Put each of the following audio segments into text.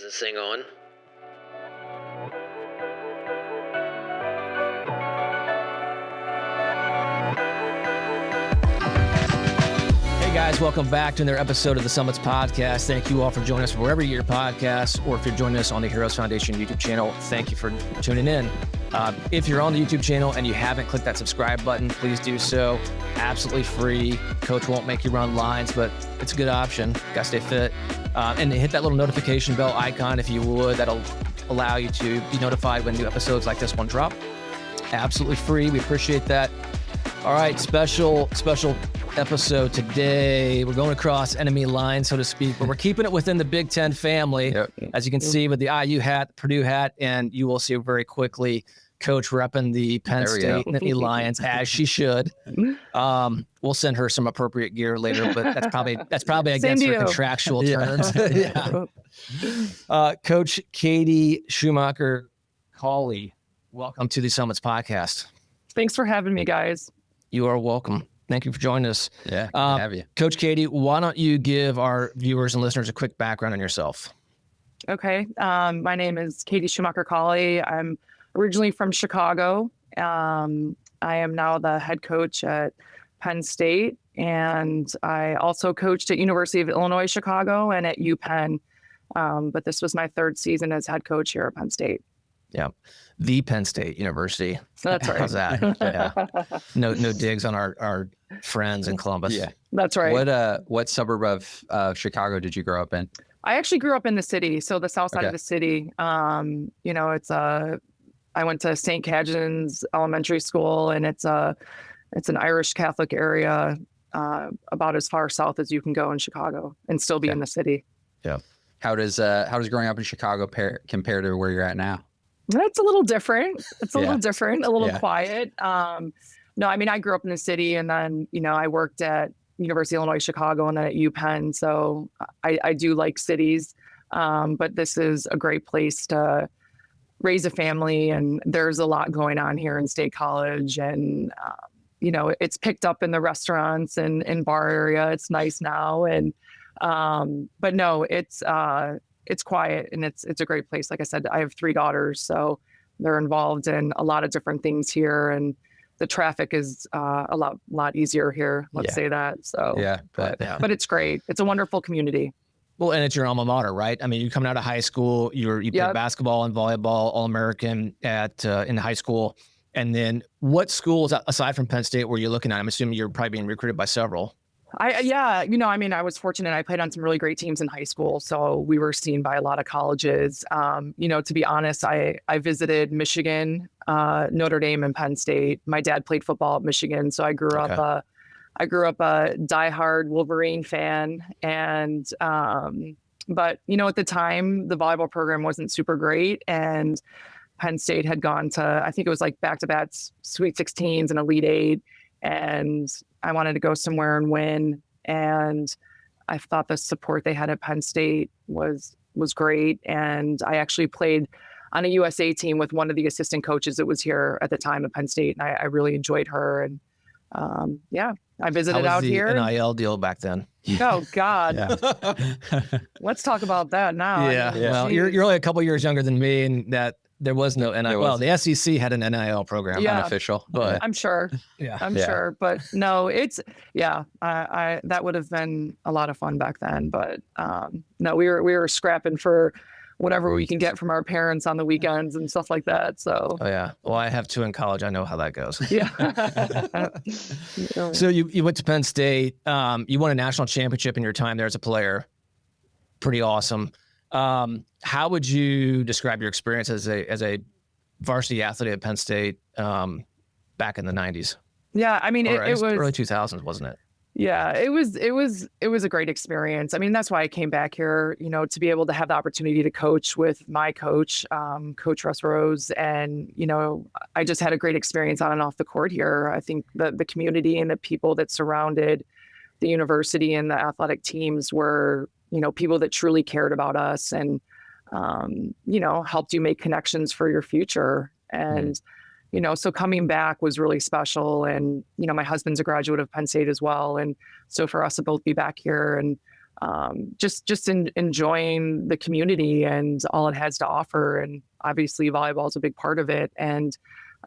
this thing on? Hey guys, welcome back to another episode of the Summits Podcast. Thank you all for joining us wherever you get your podcasts, or if you're joining us on the Heroes Foundation YouTube channel, thank you for tuning in. If you're on the YouTube channel and you haven't clicked that subscribe button, please do so. Absolutely free. Coach won't make you run lines, but it's a good option. Gotta stay fit. And hit that little notification bell icon if you would. That'll allow you to be notified when new episodes like this one drop. Absolutely free. We appreciate that. All right, special episode today. We're going across enemy lines, so to speak, but we're keeping it within the Big Ten family. Yep. As you can see with the IU hat, Purdue hat, and you will see very quickly Coach repping the Penn State Nittany Lions, as she should. We'll send her some appropriate gear later, but that's probably against her contractual terms. Coach Katie Schumacher-Cawley, welcome to the Summits Podcast. Thanks for having me, guys. You are welcome. Thank you for joining us. Yeah, good to have you. Coach Katie, why don't you give our viewers and listeners a quick background on yourself? Okay. My name is Katie Schumacher-Cawley. I'm originally from Chicago. I am now the head coach at Penn State, and I also coached at University of Illinois Chicago and at UPenn. But this was my third season as head coach here at Penn State. Yeah, the Penn State University. That's right. How's that? Yeah. No digs on our friends in Columbus. Yeah, that's right. What suburb of Chicago did you grow up in? I actually grew up in the city, so the south side of the city. I went to St. Cajetan's Elementary School, and it's an Irish Catholic area, about as far south as you can go in Chicago and still be in the city. Yeah. How does growing up in Chicago compare to where you're at now? It's a little different. It's a little different, a little quiet. No, I mean, I grew up in the city, and then, I worked at University of Illinois Chicago and then at UPenn. So I do like cities, but this is a great place to raise a family. And there's a lot going on here in State College. And, it's picked up in the restaurants and bar area. It's nice now. And, but no, it's quiet, and it's a great place. Like I said, I have 3 daughters, so they're involved in a lot of different things here, and the traffic is a lot easier here. Let's say that. So but it's great. It's a wonderful community. Well, and it's your alma mater, right? I mean, you coming out of high school, you played basketball and volleyball, All-American in high school, and then what schools aside from Penn State were you looking at? I'm assuming you're probably being recruited by several. I was fortunate. I played on some really great teams in high school, so we were seen by a lot of colleges. To be honest, I visited Michigan, Notre Dame, and Penn State. My dad played football at Michigan, so I grew up a diehard Wolverine fan. And but at the time, the volleyball program wasn't super great, and Penn State had gone to, I think it was like back-to-back Sweet 16s and Elite 8. And I wanted to go somewhere and win. And I thought the support they had at Penn State was great. And I actually played on a USA team with one of the assistant coaches that was here at the time at Penn State. And I really enjoyed her. And I visited out here. How was the NIL deal back then? Oh, God. Let's talk about that now. Yeah. Well, you're only a couple years younger than me, and that there was no NIL. Well, the SEC had an NIL program, unofficial, but I'm sure. I'm sure, but no, it's I that would have been a lot of fun back then. But no, we were scrapping for whatever we can get from our parents on the weekends and stuff like that. So. Oh yeah. Well, I have 2 in college. I know how that goes. Yeah. So you went to Penn State. You won a national championship in your time there as a player. Pretty awesome. How would you describe your experience as a varsity athlete at Penn State back in the 90s? Yeah, I mean, it was early 2000s, wasn't it? Yeah, it was a great experience. I mean, that's why I came back here, to be able to have the opportunity to coach with my coach, Coach Russ Rose. And, I just had a great experience on and off the court here. I think the community and the people that surrounded the university and the athletic teams were, people that truly cared about us and, helped you make connections for your future. And, so coming back was really special. And, my husband's a graduate of Penn State as well. And so for us to both be back here and just enjoying the community and all it has to offer. And obviously volleyball is a big part of it. And,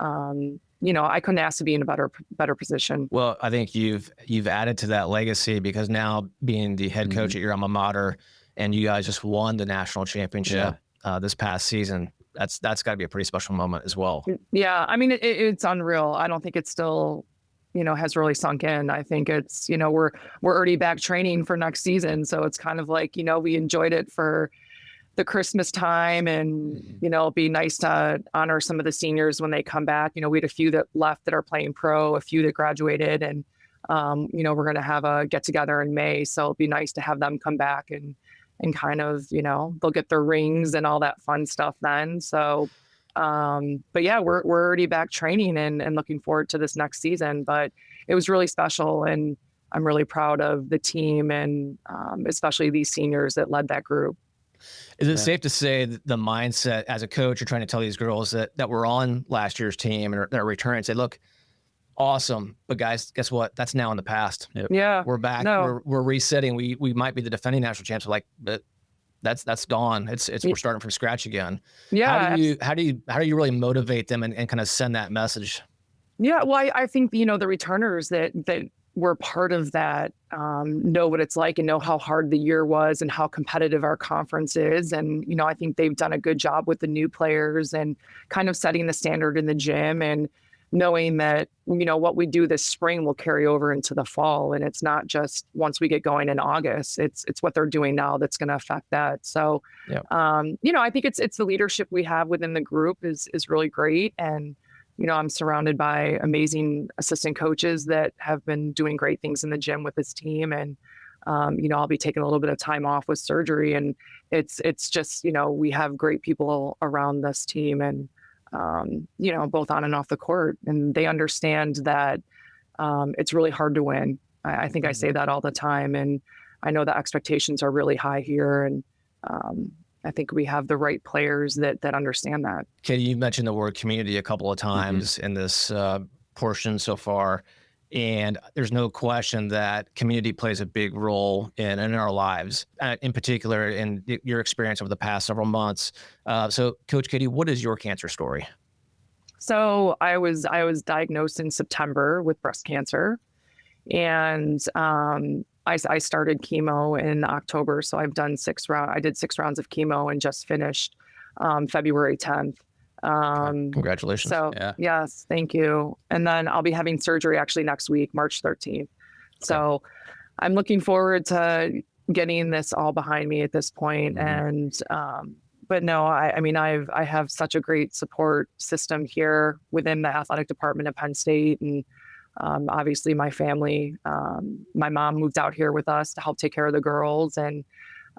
I couldn't ask to be in a better position. Well, I think you've added to that legacy, because now being the head coach at your alma mater, and you guys just won the national championship this past season. That's got to be a pretty special moment as well. Yeah. I mean, it's unreal. I don't think it's still, has really sunk in. I think it's, we're already back training for next season. So it's kind of like, we enjoyed it for the Christmas time, and, it'd be nice to honor some of the seniors when they come back. We had a few that left that are playing pro, a few that graduated, and, we're going to have a get together in May. So it'd be nice to have them come back and kind of, they'll get their rings and all that fun stuff then. So, but yeah, we're already back training and looking forward to this next season. But it was really special, and I'm really proud of the team, and especially these seniors that led that group. Is it safe to say that the mindset as a coach, you're trying to tell these girls that were on last year's team and are returning, say, look, awesome, but guys, guess what? That's now in the past. Yep. Yeah, we're back. No. We're resetting. We might be the defending national champs, but that's gone. It's we're starting from scratch again. Yeah. How do you really motivate them and kind of send that message? Yeah, well, I think the returners that were part of that know what it's like and know how hard the year was and how competitive our conference is. And, I think they've done a good job with the new players and kind of setting the standard in the gym, and knowing that, what we do this spring will carry over into the fall. And it's not just once we get going in August, it's what they're doing now that's going to affect that. So, I think it's the leadership we have within the group is really great. And, I'm surrounded by amazing assistant coaches that have been doing great things in the gym with this team. And, I'll be taking a little bit of time off with surgery, and it's just, we have great people around this team, and, both on and off the court, and they understand that it's really hard to win. I think I say that all the time, and I know the expectations are really high here, and I think we have the right players that understand that. Katie, you mentioned the word community a couple of times in this portion so far, and there's no question that community plays a big role in our lives, in particular in your experience over the past several months. So, Coach Katie, what is your cancer story? So I was diagnosed in September with breast cancer, and I started chemo in October. So I've done 6 rounds. I did 6 rounds of chemo and just finished February 10th. Congratulations. So yes, thank you. And then I'll be having surgery actually next week, March 13th. Okay. So I'm looking forward to getting this all behind me at this point. And, but no, I have such a great support system here within the athletic department of Penn State. And obviously my family, my mom moved out here with us to help take care of the girls, and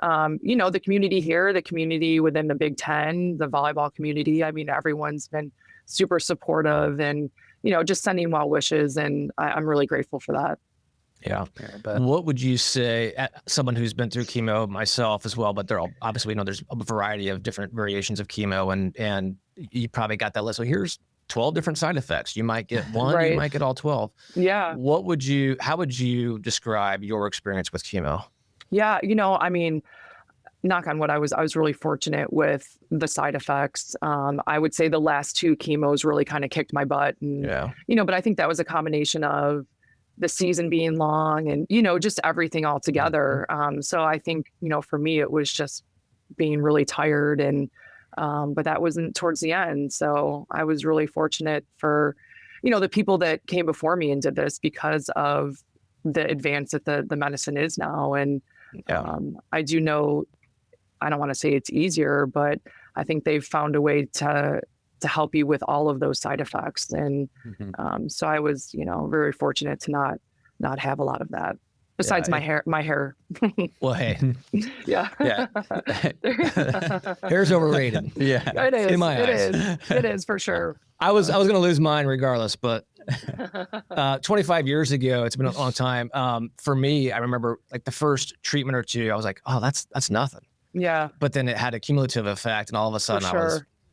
the community here, the community within the Big Ten, the volleyball community. Everyone's been super supportive, and, just sending well wishes. And I'm really grateful for that. Yeah. What would you say, someone who's been through chemo, myself as well, but they're all, obviously, there's a variety of different variations of chemo, and you probably got that list. So here's 12 different side effects. You might get one, right. You might get all 12. Yeah. How would you describe your experience with chemo? Yeah. Knock on wood, I was really fortunate with the side effects. I would say the last 2 chemos really kind of kicked my butt. And, but I think that was a combination of the season being long and, just everything all together. So I think, for me, it was just being really tired, and, but that wasn't towards the end. So I was really fortunate for, the people that came before me and did this, because of the advance that the medicine is now. And I do know, I don't want to say it's easier, but I think they've found a way to help you with all of those side effects. And so I was, very fortunate to not have a lot in besides my hair. Well, hey. Yeah. Hair's overrated. Yeah. It is. In my eyes. It is for sure. I was going to lose mine regardless, but 25 years ago, it's been a long time. For me, I remember like the first treatment or 2, I was like, oh, that's nothing. Yeah. But then it had a cumulative effect, and all of a sudden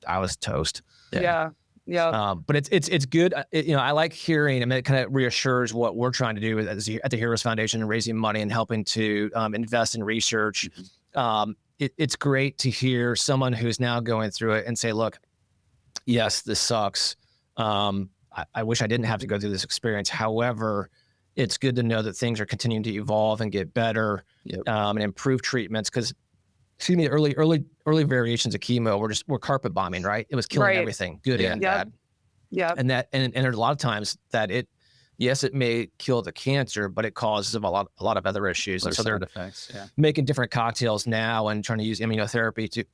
I was toast. Yeah. Yeah. But it's good. I like hearing, it kind of reassures what we're trying to do at the Heroes Foundation and raising money and helping to invest in research. It's great to hear someone who's now going through it and say, look, yes, this sucks. I wish I didn't have to go through this experience. However, it's good to know that things are continuing to evolve and get better, and improve treatments. Because, early variations of chemo were carpet bombing, right? It was killing everything, good and bad. Yeah. And there's a lot of times that it may kill the cancer, but it causes a lot of other issues. And so they're effects, making different cocktails now and trying to use immunotherapy to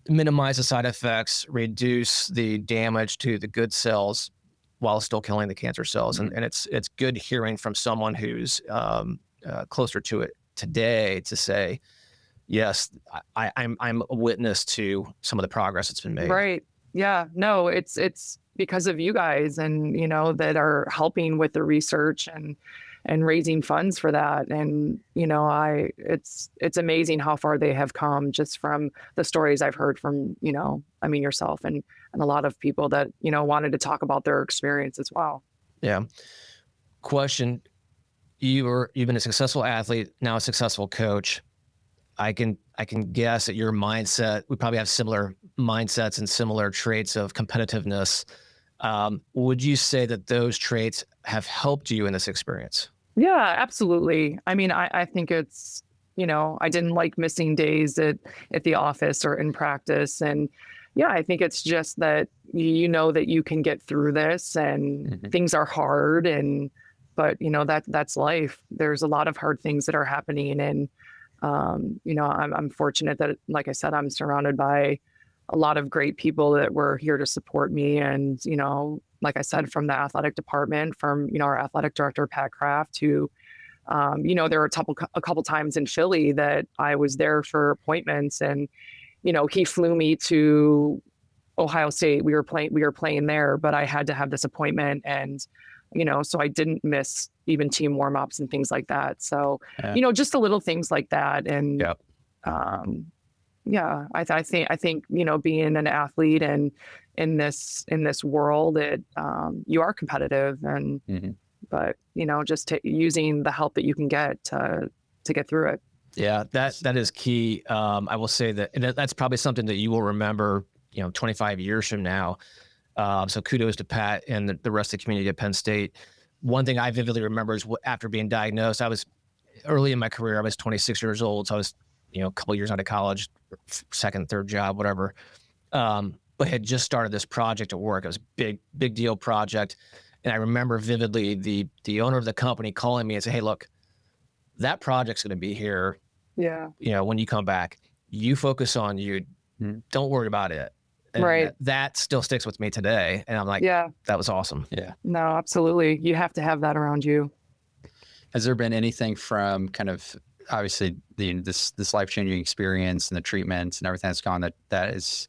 minimize the side effects, reduce the damage to the good cells while still killing the cancer cells. And it's good hearing from someone who's closer to it today to say, yes, I'm a witness to some of the progress that's been made. Right. Yeah. No, it's because of you guys and, that are helping with the research and raising funds for that. And, it's amazing how far they have come just from the stories I've heard from, yourself and a lot of people that, wanted to talk about their experience as well. Yeah. Question. You've been a successful athlete, now a successful coach. I can guess at your mindset, we probably have similar mindsets and similar traits of competitiveness. Would you say that those traits have helped you in this experience? Yeah, absolutely. I mean, I think it's, I didn't like missing days at the office or in practice. And yeah, I think it's just that, that you can get through this and things are hard but that's life. There's a lot of hard things that are happening. And, I'm fortunate that, like I said, I'm surrounded by a lot of great people that were here to support me. And, like I said, from the athletic department, from, our athletic director, Pat Kraft, who, there were a couple times in Philly that I was there for appointments and, he flew me to Ohio State. We were playing there, but I had to have this appointment and, so I didn't miss even team warm-ups and things like that. So, just the little things like that. And, I think, being an athlete and in this world, you are competitive and, but, just using the help that you can get to get through it. Yeah, that is key. I will say that's probably something that you will remember, 25 years from now. So kudos to Pat and the rest of the community at Penn State. One thing I vividly remember is after being diagnosed, I was early in my career. I was 26 years old. So I was, a couple years out of college, second, third job, whatever. But had just started this project at work. It was a big deal project. And I remember vividly the owner of the company calling me and saying, hey, look, that project's going to be here. Yeah. When you come back, you focus on you. Don't worry about it. And right. That still sticks with me today. And I'm like, that was awesome. Yeah. No, absolutely. You have to have that around you. Has there been anything from kind of obviously this life-changing experience and the treatments and everything that's gone that is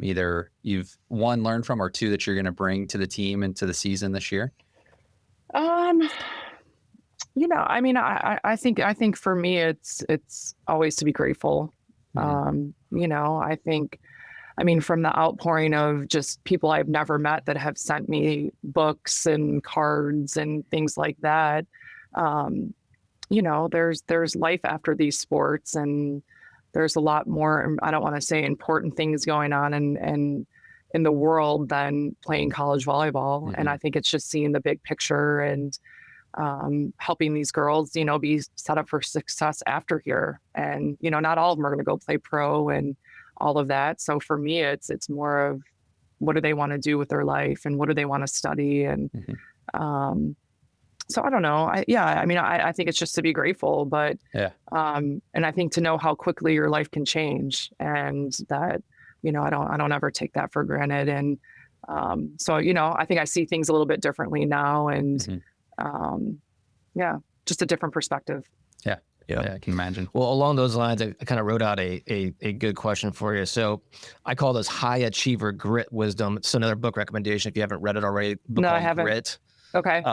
either you've learned from or two that you're going to bring to the team and to the season this year? I mean, I think for me, it's always to be grateful. I think, from the outpouring of just people I've never met that have sent me books and cards and things like that, there's life after these sports and there's a lot more, I don't want to say important things going on in the world than playing college volleyball. And I think it's just seeing the big picture and helping these girls, be set up for success after here. And, not all of them are going to go play pro and all of that. So for me, it's more of what do they want to do with their life and what do they want to study? And so I don't know. I think it's just to be grateful, but and I think to know how quickly your life can change and that, I don't ever take that for granted. And so, I think I see things a little bit differently now and just a different perspective. Yeah, I can imagine. Well, along those lines, I kind of wrote out a good question for you. So I call this high achiever grit wisdom. It's another book recommendation if you haven't read it already. No, I haven't. Grit. Okay.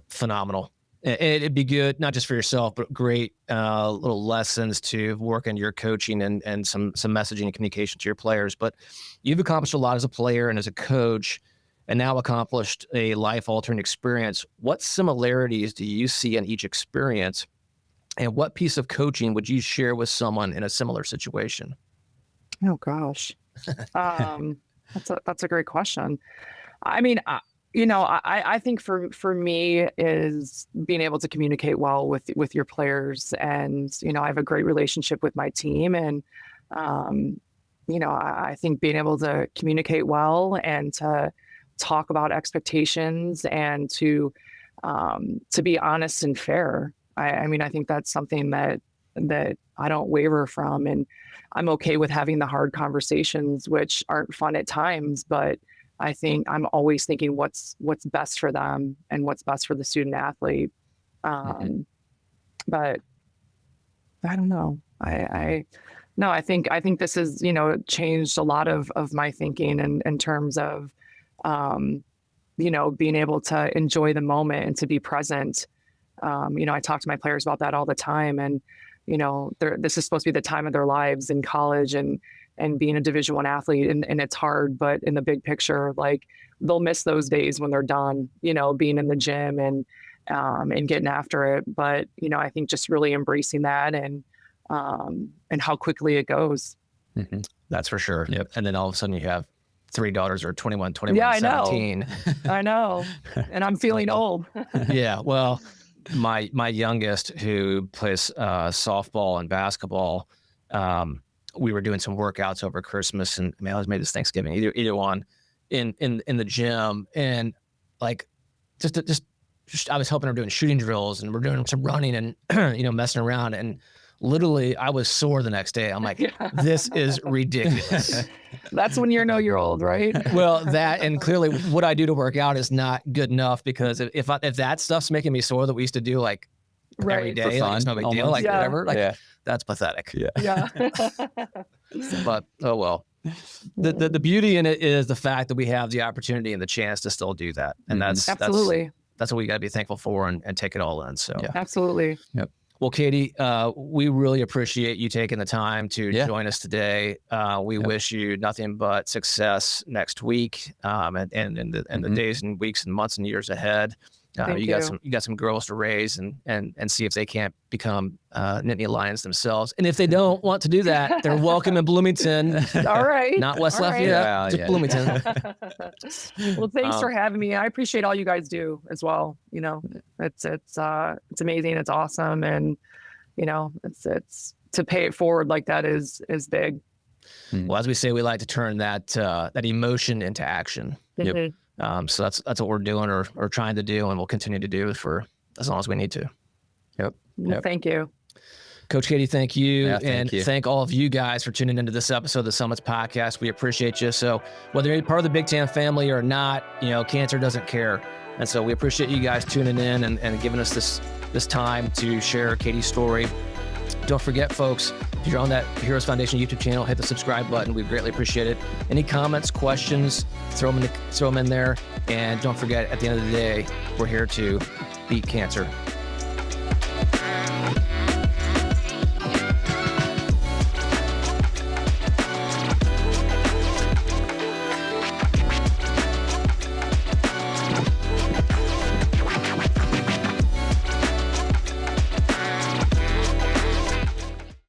Phenomenal. And it'd be good, not just for yourself, but great little lessons to work on your coaching and some messaging and communication to your players. But you've accomplished a lot as a player and as a coach, and now accomplished a life-altering experience. What similarities do you see in each experience, and what piece of coaching would you share with someone in a similar situation? Oh gosh, that's a great question. I mean, I think for me is being able to communicate well with your players, and I have a great relationship with my team, and I think being able to communicate well and to talk about expectations and to be honest and fair. I mean, I think that's something that I don't waver from, and I'm okay with having the hard conversations, which aren't fun at times, but I think I'm always thinking what's best for them and what's best for the student athlete. But I don't know. I think this has, changed a lot of my thinking in terms of, being able to enjoy the moment and to be present. I talk to my players about that all the time, and, this is supposed to be the time of their lives in college and being a Division I athlete, and it's hard, but in the big picture, like, they'll miss those days when they're done, being in the gym and getting after it. But, I think just really embracing that and how quickly it goes. Mm-hmm. That's for sure. Yep. And then all of a sudden you have 3 daughters are 21, Yeah, I 17. know. I know. And I'm feeling old. Yeah. Well, my youngest, who plays softball and basketball, we were doing some workouts over Christmas, and I was maybe this Thanksgiving, either one, in the gym, and like just I was helping her doing shooting drills, and we're doing some running and messing around, and literally I was sore the next day. I'm like, this is ridiculous. That's when you know you're old, right? Well, that, and clearly what I do to work out is not good enough, because if that stuff's making me sore that we used to do like every day, like, it's no big deal, like whatever, like that's pathetic. Yeah. But oh well. The beauty in it is the fact that we have the opportunity and the chance to still do that, and that's absolutely that's what we got to be thankful for and take it all in. So absolutely. Yep. Well, Katie, we really appreciate you taking the time to join us today. We wish you nothing but success next week, and in the days and weeks and months and years ahead. You got some girls to raise and see if they can't become Nittany Lions themselves. And if they don't want to do that, they're welcome in Bloomington. All right. Not West Lafayette, just Bloomington. Well, thanks for having me. I appreciate all you guys do as well. It's amazing. It's awesome. And, it's to pay it forward like that is big. Well, as we say, we like to turn that emotion into action. Mm-hmm. Yep. So that's what we're doing or trying to do, and we'll continue to do for as long as we need to. Well, thank you. Coach Katie, thank you. Thank you. Thank all of you guys for tuning into this episode of the Summits Podcast. We appreciate you. So whether you're part of the Big Ten family or not, cancer doesn't care. And so we appreciate you guys tuning in and giving us this time to share Katie's story. Don't forget, folks, if you're on that Heroes Foundation YouTube channel, hit the subscribe button. We greatly appreciate it. Any comments, questions, throw them in there. And don't forget, at the end of the day, we're here to beat cancer.